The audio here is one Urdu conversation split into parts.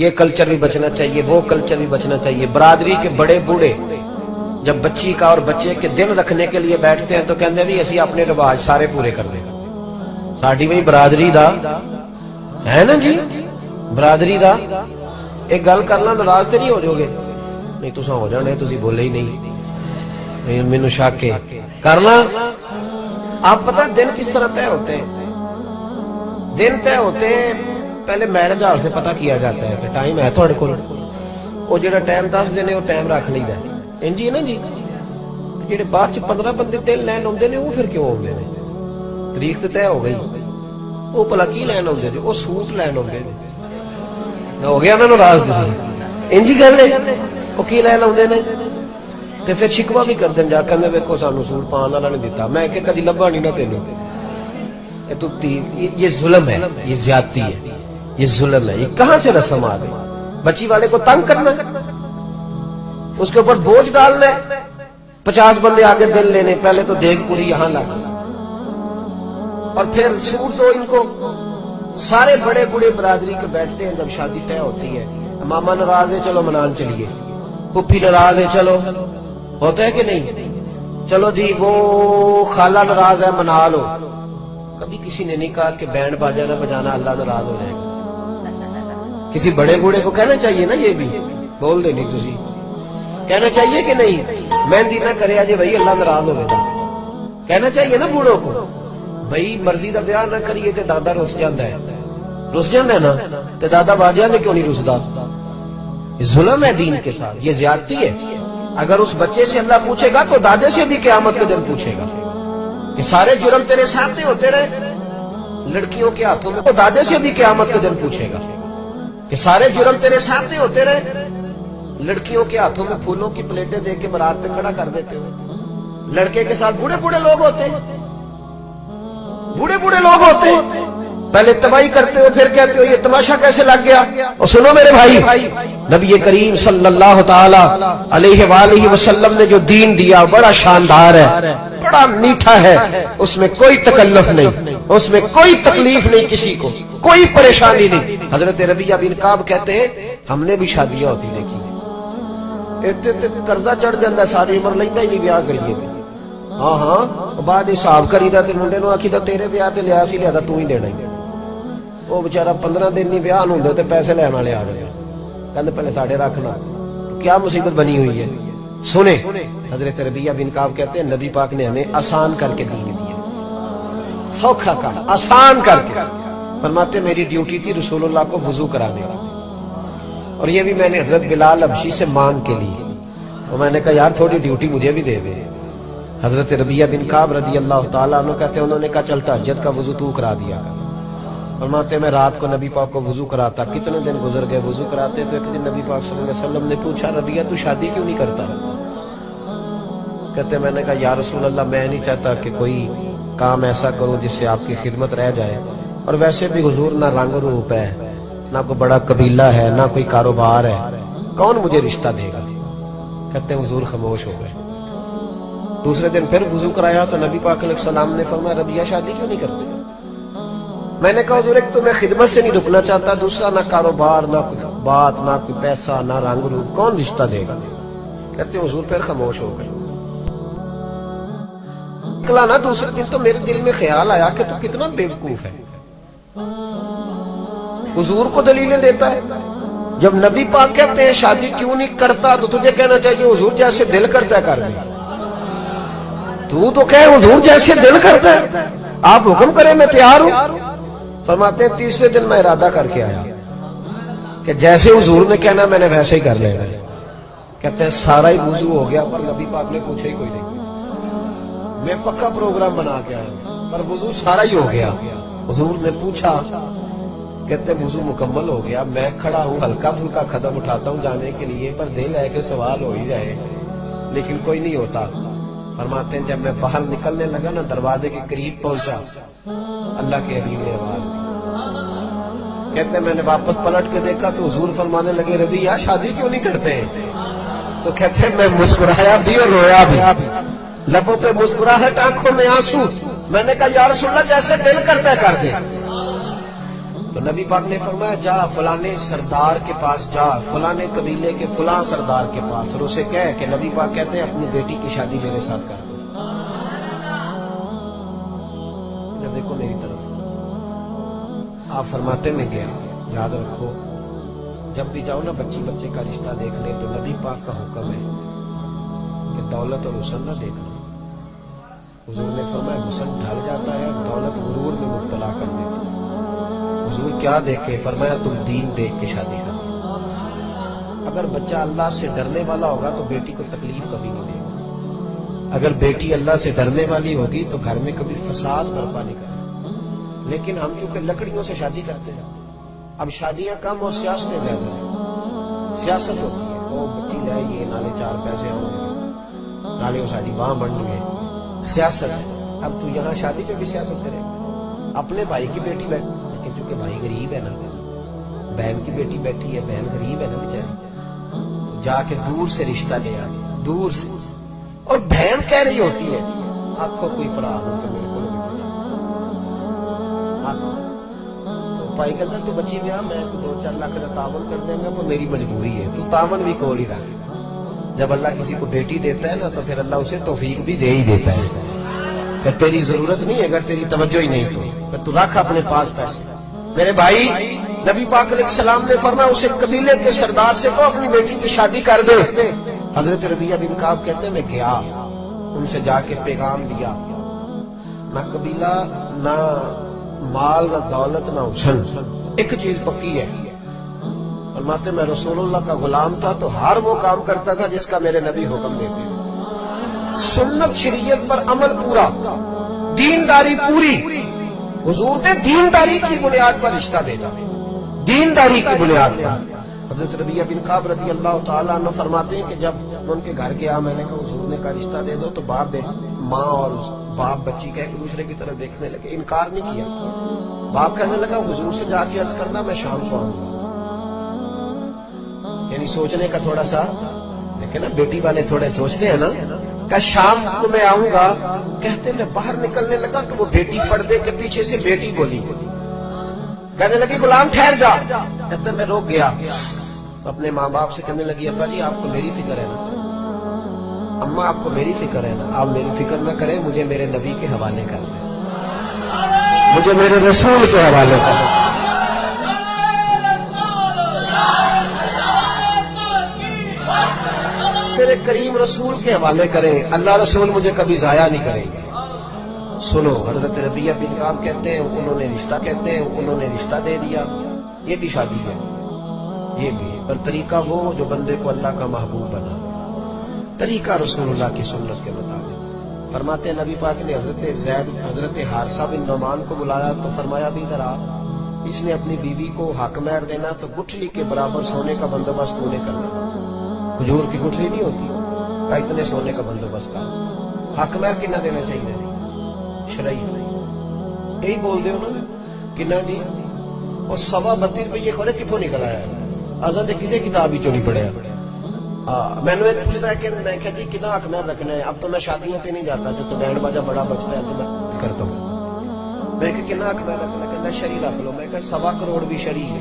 یہ کلچر بھی بچنا چاہیے، وہ کلچر بھی بچنا چاہیے۔ برادری کے بڑے بوڑھے جب بچی کا اور بچے کے دل رکھنے کے لیے بیٹھتے ہیں تو کہتے ہیں بھی اسی اپنے رواج سارے پورے کر دیں، ساڈی بھی برادری دا ہے نا جی، برادری دا ایک گل کرنا ناراض تے نہیں ہو جاؤ گے؟ نہیں تساں ہو جانے، تسی بولے ہی نہیں، مینوں شک ہے کرنا۔ آپ پتہ دن کس طرح طے ہوتے ہیں؟ دن طے ہوتے ہیں پہلے میرج ہال سے پتہ کیا جاتا ہے کہ ٹائم ہے تھوڑے کول، وہ جڑا ٹائم دس دینے وہ ٹائم رکھ لਈਦਾ انجی ہے نا جی۔ جڑے بعد 15 بندے دن لین آتے ہیں وہ پھر کیوں آتے ہیں؟ تاریخ تو طے ہو گئی، وہ بھلا کی لین آتے ہیں؟ وہ سوٹ لین آتے ہیں، ہو گیا نا ناراض تسی؟ انجی گل ہے، وہ کی لین آتے ہیں تے پھر شکوا بھی کر دیں جا کے ویکھو سانو سوٹ پان والا نہیں دیتا، میں کہ کدی لبھا نہیں نا تینوں۔ یہ ظلم ہے، یہ زیادتی ہے، یہ ظلم ہے۔ یہ کہاں سے رسم آ گئی؟ بچی والے کو تنگ کرنا، اس کے اوپر بوجھ ڈالنا، 50 بندے آگے دل لینے، پہلے تو دیکھ پوری یہاں لگ، اور پھر سوٹ تو ان کو سارے بڑے بڑے برادری کے بیٹھتے ہیں جب شادی طے ہوتی ہے۔ ماما ناراض ہے چلو منان چلیے، پھپھی ناراض ہے چلو، ہوتا ہے کہ نہیں؟ چلو جی وہ خالہ ناراض ہے منا لو۔ کبھی کسی نے نہیں کہا کہ بینڈ باجا نہ بجانا اللہ ناراض ہو جائے گا۔ کسی بڑے بوڑھے کو کہنا چاہیے نا، یہ بھی بول دے نہیں تسی، کہنا چاہیے کہ نہیں مہندی نہ کرے آجے بھائی اللہ ناراض ہو گا، کہنا چاہیے نا بوڑھوں کو بھائی مرضی دا بیاہ نہ کریے تے دادا رس جاندا ہے، رس جاندا ہے نا، تے دادا باجیاں نے کیوں نہیں رسدا؟ یہ ظلم ہے دین کے ساتھ، یہ زیادتی ہے۔ اگر اس بچے سے اللہ پوچھے گا تو دادے سے بھی قیامت کے دن پوچھے گا کہ سارے جرم تیرے سامنے ہوتے رہے لڑکیوں کے ہاتھوں میں، تو دادے سے بھی قیامت کے دن پوچھے گا کہ سارے جرم تیرے سامنے ہوتے رہے لڑکیوں کے ہاتھوں میں پھولوں کی پلیٹیں دے کے برات پہ کھڑا کر دیتے ہو۔ لڑکے کے ساتھ بوڑھے بوڑھے لوگ ہوتے ہیں، بوڑھے بوڑھے لوگ ہوتے ہیں، پہلے تباہی کرتے ہو پھر کہتے ہو یہ تماشا کیسے لگ گیا۔ اور سنو میرے بھائی، نبی کریم صلی اللہ تعالی علیہ وآلہ وسلم نے جو دین دیا بڑا شاندار ہے، بڑا میٹھا ہے، اس میں کوئی تکلف نہیں، اس میں کوئی تکلیف نہیں، کسی کو کوئی پریشانی نہیں۔ حضرت ربیعہ بن کعب کہتے ہیں ہم نے بھی شادیاں ہوتی دیکھی، قرضہ چڑھ جاتا ہے ساری عمر لینا ہی نہیں بیاہ کریے، ہاں ہاں بعد حساب کریدا تے منڈے نو آکھیدا تیرے بیاہ تے لیا سی لیا تو ہی دینا ہی، وہ بیچارہ 15 دن نہیں بیاہ نوں ہوندے تے پیسے لین والے آ گئے، کہندے پہلے ساڈے رکھنا، کیا مصیبت بنی ہوئی ہے۔ سنیں حضرت ربیعہ بن کعب کہتے ہیں نبی پاک نے ہمیں آسان کر کے دین دیا، سوکھا کام آسان کر کے۔ فرماتے میری ڈیوٹی تھی رسول اللہ کو وضو کرانے، اور یہ بھی میں نے حضرت بلال حبشی سے مانگ کے لی، اور میں نے کہا یار تھوڑی ڈیوٹی مجھے بھی دے دے۔ حضرت ربیعہ بن کعب رضی اللہ تعالیٰ عنہ کہتے ہیں انہوں نے کہا چل تہجد کا وضو تو کرا دیا۔ فرماتے میں رات کو نبی پاک کو وضو کراتا، کتنے دن گزر گئے وضو کراتے، تو ایک دن نبی پاک صلی اللہ علیہ وسلم نے پوچھا ربیعہ تو شادی کیوں نہیں کرتا؟ کہتے میں نے کہا یا رسول اللہ میں نہیں چاہتا کہ کوئی کام ایسا کرو جس سے آپ کی خدمت رہ جائے، اور ویسے بھی حضور نہ رنگ روپ ہے، نہ کوئی بڑا قبیلہ ہے، نہ کوئی کاروبار ہے، کون مجھے رشتہ دے گا؟ کہتے ہیں حضور خاموش ہو گئے۔ دوسرے دن پھر وضو کرایا تو نبی پاک علیہ السلام نے فرمایا ربیعہ شادی کیوں نہیں کرتے؟ میں نے کہا حضور ایک تو میں خدمت سے نہیں رکنا چاہتا، دوسرا نہ کاروبار، نہ کوئی بات، نہ کوئی پیسہ، نہ رنگ روپ، کون رشتہ دے گا؟ کہتے ہیں حضور پھر خاموش ہو گئے۔ نکلا نا دوسرے دن تو میرے دل میں خیال آیا کہ تو کتنا بیوقوف ہے، حضور کو دلیلیں دیتا ہے۔ جب نبی پاک کہتے ہیں شادی کیوں نہیں کرتا تو تجھے کہنا چاہیے حضور جیسے دل کرتا ہے کر دے، تو کہے حضور جیسے دل کرتا ہے، آپ حکم کریں میں تیار ہوں۔ فرماتے ہیں تیسرے دن میں ارادہ کر کے آیا کہ جیسے حضور نے کہنا میں نے ویسے ہی کر لینا ہے۔ کہتے ہیں سارا ہی وضو ہو گیا پر نبی پاک نے پوچھا ہی کوئی نہیں، میں پکا پروگرام بنا کے آیا پر وضو سارا ہی ہو گیا۔ حضور نے پوچھا، کہتے ہیں وضو مکمل ہو گیا، میں کھڑا ہوں ہلکا پھلکا قدم اٹھاتا ہوں جانے کے لیے، پر دل ہے کہ سوال ہو ہی جائے، لیکن کوئی نہیں ہوتا۔ فرماتے ہیں جب میں باہر نکلنے لگا نا دروازے کے قریب پہنچا، اللہ کے حبیب نے آواز دی، کہتے ہیں میں نے واپس پلٹ کے دیکھا تو حضور فرمانے لگے ربیعہ شادی کیوں نہیں کرتے ہیں؟ تو کہتے ہیں میں مسکرایا بھی اور رویا بھی، لبوں پہ مسکراہٹ آنکھوں میں آنسو۔ میں نے کہا یا رسول اللہ جیسے دل کرتا ہے کر دے، تو نبی پاک نے فرمایا جا فلانے سردار کے پاس جا، فلانے قبیلے کے فلاں سردار کے پاس، اور اسے کہے کہ نبی پاک کہتے ہیں اپنی بیٹی کی شادی میرے ساتھ کر دو۔ دیکھو میری طرف، آپ فرماتے میں گیا، یاد رکھو جب بھی جاؤ نا بچے کا رشتہ دیکھنے تو نبی پاک کا حکم ہے کہ دولت اور حسن نہ دیکھنا۔ حضور نے فرمایا حسن ڈھل جاتا ہے، دولت غرور میں مبتلا کر دیتی ہے۔ حضور کیا دیکھے؟ فرمایا تم دین دیکھ کے شادی کرو۔ اگر بچہ اللہ سے ڈرنے والا ہوگا تو بیٹی کو تکلیف کبھی نہیں دے گا، اگر بیٹی اللہ سے ڈرنے والی ہوگی تو گھر میں کبھی فساد برپا نہیں کرے۔ لیکن ہم چونکہ لکڑیوں سے شادی کرتے ہیں، اب شادیاں کم اور سیاستیں زیادہ ہیں۔ سیاست ہوتی ہے وہ بچی لے یہ نالے چار پیسے ہوں گے، نالے وہ ساری باں بڑھ گئے، سیاست ہے۔ اب تو یہاں شادی پہ بھی سیاست کرے گا، اپنے بھائی کی بیٹی بیٹھی، لیکن چونکہ بھائی غریب ہے نا، بہن کی بیٹی بیٹھی ہے، بہن غریب ہے نا بیچاری، تو جا کے دور سے رشتہ لے آ، دور سے، اور بہن کہہ رہی ہوتی ہے آنکھوں کوئی پڑا ہو کے میرے کو آنکھوں تو بھائی کہتا تو بچی میں آ، میں 2-4 لاکھ کا تعاون کر دیں گا، وہ میری مجبوری ہے، تو تعاون بھی کھول ہی رہا۔ جب اللہ کسی کو بیٹی دیتا ہے نا تو پھر اللہ اسے توفیق بھی دے ہی دیتا ہے، پھر تیری ضرورت نہیں، اگر تیری توجہ ہی نہیں تو پھر تو رکھ اپنے پاس پیسے۔ میرے بھائی نبی پاک علیہ السلام نے فرمایا اسے قبیلے کے سردار سے کو اپنی بیٹی کی شادی کر دے۔ حضرت ربیعہ بن کعب کہتے ہیں میں گیا، ان سے جا کے پیغام دیا، نہ قبیلہ نہ مال نہ دولت نہ حسن، ایک چیز پکی ہے، فرماتے میں رسول اللہ کا غلام تھا تو ہر وہ کام کرتا تھا جس کا میرے نبی حکم دیتے، سنت شریعت پر عمل پورا، دینداری پوری۔ حضور نے دینداری کی بنیاد پر رشتہ دیتا، دینداری کی بنیاد پر۔ حضرت ربیعہ بن کعب رضی اللہ تعالیٰ عنہ فرماتے ہیں کہ جب ان کے گھر گیا میں نے کہا حضور نے کہا رشتہ دے دو، تو ماں اور باپ بچی کا ایک دوسرے کی طرف دیکھنے لگے، انکار نہیں کیا۔ باپ کہنے لگا حضور سے جا کے عرض کرنا میں شام کو آؤں گا، یعنی سوچنے کا تھوڑا سا، لیکن نا بیٹی والے تھوڑے سوچتے ہیں نا، کہ شام کو میں آؤں گا۔ کہتے میں باہر نکلنے لگا تو وہ بیٹی پردے کے پیچھے سے بیٹی بولی، کہنے لگی غلام ٹھہر جا، کہتے میں روک گیا، اپنے ماں باپ سے کہنے لگی ابا جی آپ کو میری فکر ہے نا، اماں آپ کو میری فکر ہے نا، آپ میری فکر نہ کریں، مجھے میرے نبی کے حوالے کر دیں، مجھے میرے رسول کے حوالے کر دیں۔ میرے کریم رسول کے حوالے کریں، اللہ رسول مجھے کبھی ضائع نہیں کریں گے۔ سنو حضرت ربیعہ بن کعب کہتے ہیں انہوں نے رشتہ، کہتے ہیں انہوں نے رشتہ دے دیا، یہ بھی شادی ہے، یہ بھی ہے، پر طریقہ وہ جو بندے کو اللہ کا محبوب بنا، طریقہ رسول اللہ کی سنت کے مطابق۔ فرماتے ہیں نبی پاک نے حضرت حارثہ بن نعمان کو بلایا تو فرمایا بھی ادھر آ، اس نے اپنی بیوی کو حق مہر دینا تو گٹھلی کے برابر سونے کا بندوبست تو نے کرنا، کھجور کی گٹھلی نہیں ہوتی، کا اتنے سونے کا بندوبست کر، حق مہر کتنا دینا چاہیے، شرعی یہی بول دے نا کتنا دی، اور 32 روپئے کھولے کتوں نکل آیا، آزاد کسی کتاب ہی چوری پڑے۔ میں نے پوچھتا ہے کہ میں کہا جی کتنا حق مہر رکھنا ہے، اب تو میں شادیوں پہ نہیں جاتا، جو تو بینڈ باجا بڑا بچتا ہے تو میں کرتا ہوں، میں کہ کتنا حق مہر رکھنا، کہنا شرعی رکھ لو، میں کہ 1.25 کروڑ بھی شرعی ہے،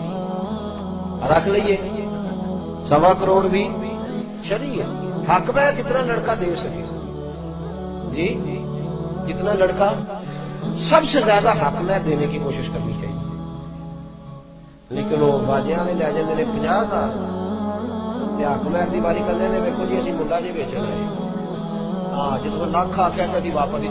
رکھ لئیے 1.25 کروڑ بھی شرعی ہے۔ حق مہر جتنا لڑکا دے سکے، جی جتنا لڑکا، سب سے زیادہ حق مہر دینے کی کوشش کرنی چاہیے، لیکن وہ باجیاں نے لے جاندے نے 50,000 حق مہر دی باری کرنے نے ویکھو جی اسی منڈا نہیں بیچنا ہے، ہاں جتنا لاکھ آ کہتا تھی واپس ہی۔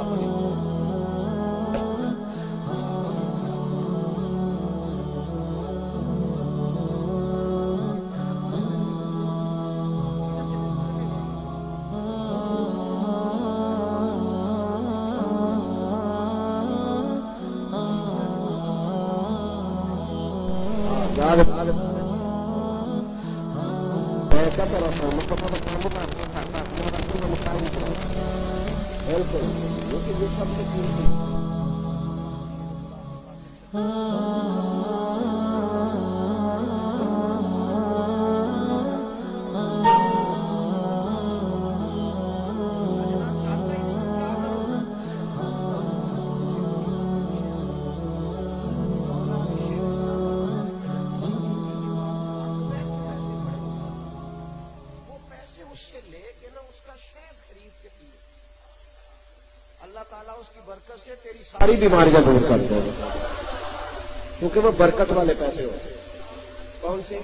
سے لے کے نا اس کا شہد خرید کے پیے، اللہ تعالیٰ اس کی برکت سے تیری ساری بیماریاں دور کر دے گا، کیونکہ وہ برکت والے پیسے ہوتے ہیں۔ کون سے؟